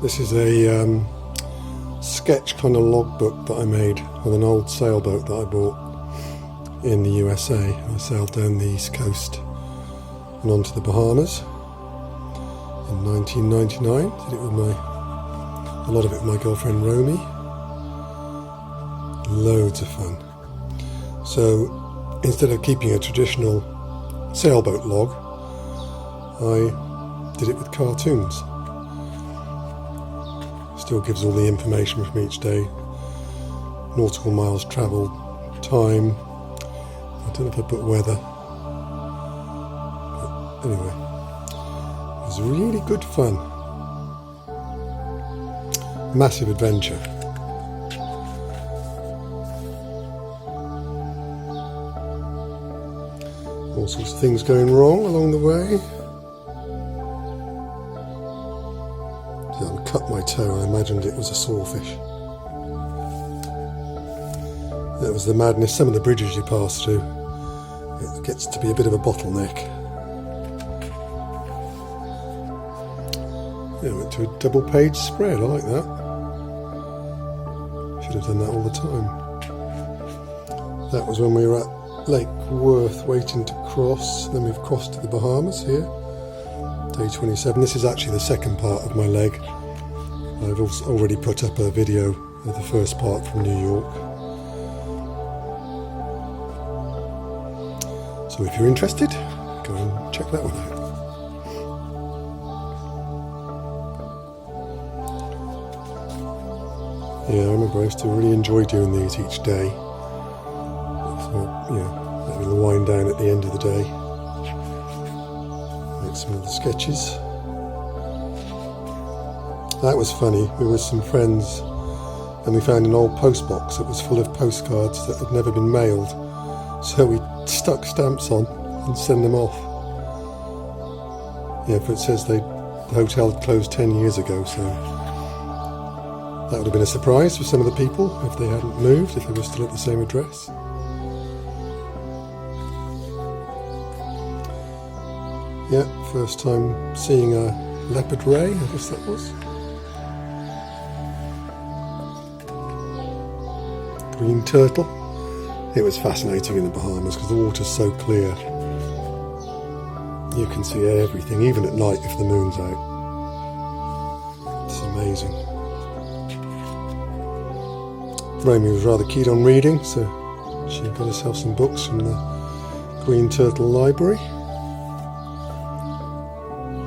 This is a sketch kind of logbook that I made on an old sailboat that I bought in the USA. I sailed down the east coast and onto the Bahamas in 1999. Did it with a lot of it with my girlfriend Romi. Loads of fun. So instead of keeping a traditional sailboat log, I did it with cartoons. Still gives all the information from each day, nautical miles travelled, time. I don't know if I put weather, but anyway, it was really good fun. Massive adventure. All sorts of things going wrong along the way. I cut my toe, I imagined it was a sawfish. That was the madness. Some of the bridges you pass through, it gets to be a bit of a bottleneck. Yeah, I went to a double page spread, I like that. Should have done that all the time. That was when we were at Lake Worth waiting to cross. Then we've crossed to the Bahamas here. Day 27. This is actually the second part of my leg. I've also already put up a video of the first part from New York. So if you're interested, go and check that one out. Yeah, I remember I used to really enjoy doing these each day. So, yeah, let me wind down at the end of the day. Make some of the sketches. That was funny. We were with some friends and we found an old post box that was full of postcards that had never been mailed. So we stuck stamps on and sent them off. Yeah, but it says the hotel had closed 10 years ago, so that would have been a surprise for some of the people if they hadn't moved, if they were still at the same address. Yeah, first time seeing a leopard ray, I guess that was. Green turtle. It was fascinating in the Bahamas because the water's so clear. You can see everything, even at night if the moon's out. It's amazing. Romi was rather keen on reading, so she got herself some books from the Green Turtle Library.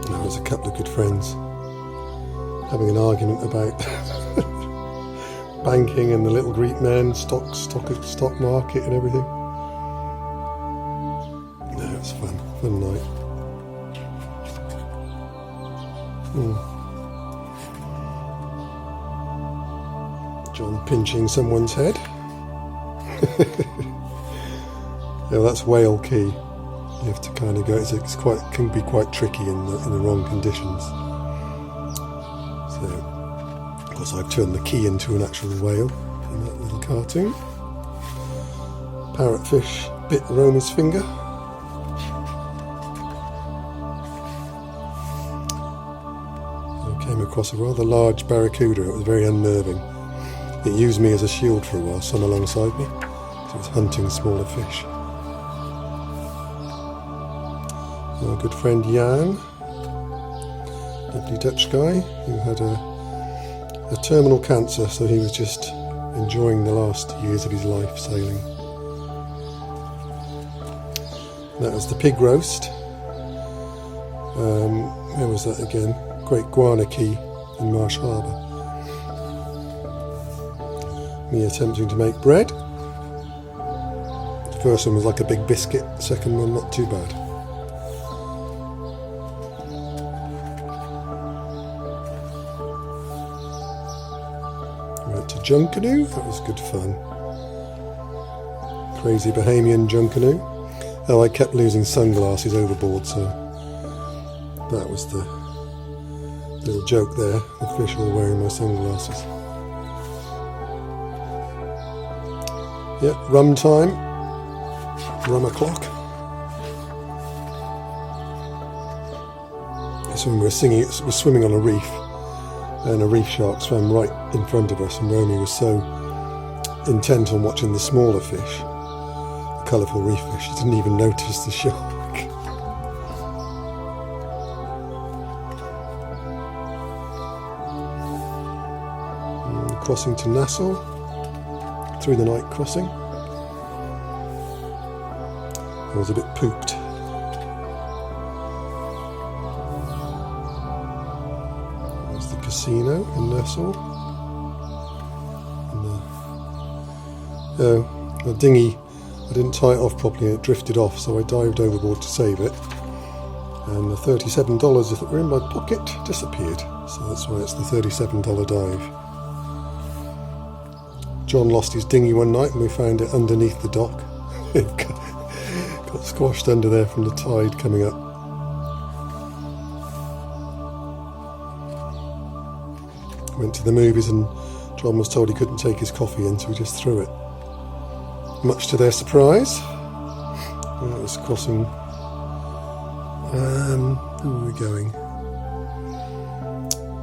There was a couple of good friends having an argument about banking and the little Greek men, stock market and everything. No, it was fun night. John pinching someone's head. Yeah, that's whale key. You have to kind of go. Can be quite tricky in the wrong conditions. So. Of course, I've turned the key into an actual whale in that little cartoon. Parrotfish bit Romi's finger. I came across a rather large barracuda. It was very unnerving. It used me as a shield for a while, swam alongside me. So it was hunting smaller fish. Our good friend Jan, lovely Dutch guy who had a terminal cancer, so he was just enjoying the last years of his life sailing. That was the pig roast. Where was that again? Great Guana Key in Marsh Harbour. Me attempting to make bread. The first one was like a big biscuit, the second one not too bad. Went to Junkanoo, that was good fun. Crazy Bahamian Junkanoo. Oh, I kept losing sunglasses overboard, so that was the little joke there, the fish all wearing my sunglasses. Yep, rum time, rum o'clock. So when we were swimming on a reef, and a reef shark swam right in front of us, and Romi was so intent on watching the smaller fish, the colourful reef fish, she didn't even notice the shark. Crossing to Nassau, through the night crossing. I was a bit pooped. There's the casino in Nassau. And the dinghy, I didn't tie it off properly and it drifted off, so I dived overboard to save it. And the $37 that were in my pocket disappeared, so that's why it's the $37 dive. John lost his dinghy one night and we found it underneath the dock. It got squashed under there from the tide coming up. Went to the movies and John was told he couldn't take his coffee in, so we just threw it. Much to their surprise. And it was crossing... who were we going?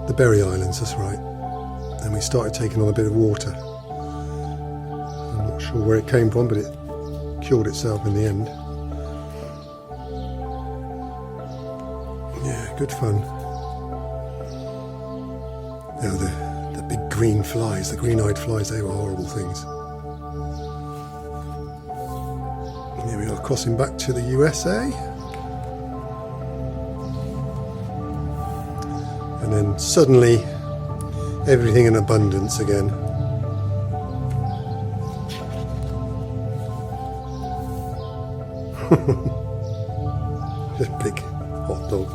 The Berry Islands, that's right. And we started taking on a bit of water. I'm not sure where it came from, but it cured itself in the end. Yeah, good fun. Oh, the big green flies, the green-eyed flies, they were horrible things. Here we are, crossing back to the USA. And then suddenly, everything in abundance again. Just big hot dog.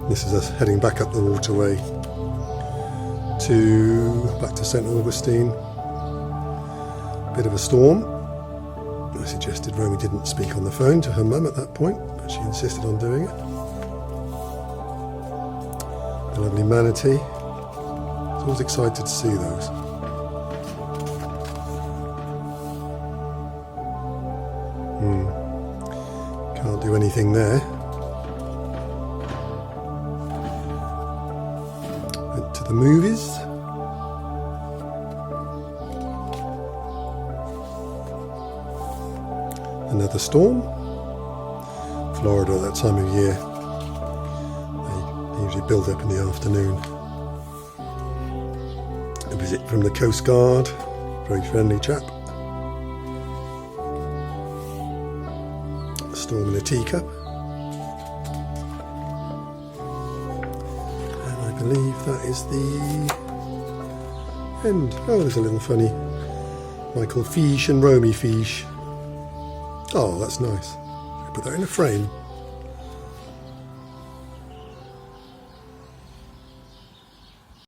This is us heading back up the waterway back to St. Augustine. Bit of a storm. I suggested Romi didn't speak on the phone to her mum at that point, but she insisted on doing it. The lovely manatee. I was always excited to see those. Can't do anything there. Went to the movies. Another storm. Florida at that time of year, they usually build up in the afternoon. A visit from the Coast Guard, very friendly chap. A storm in a teacup. And I believe that is the end. Oh, there's a little funny Michael fish and Romi fish. Oh, that's nice. Put that in a frame.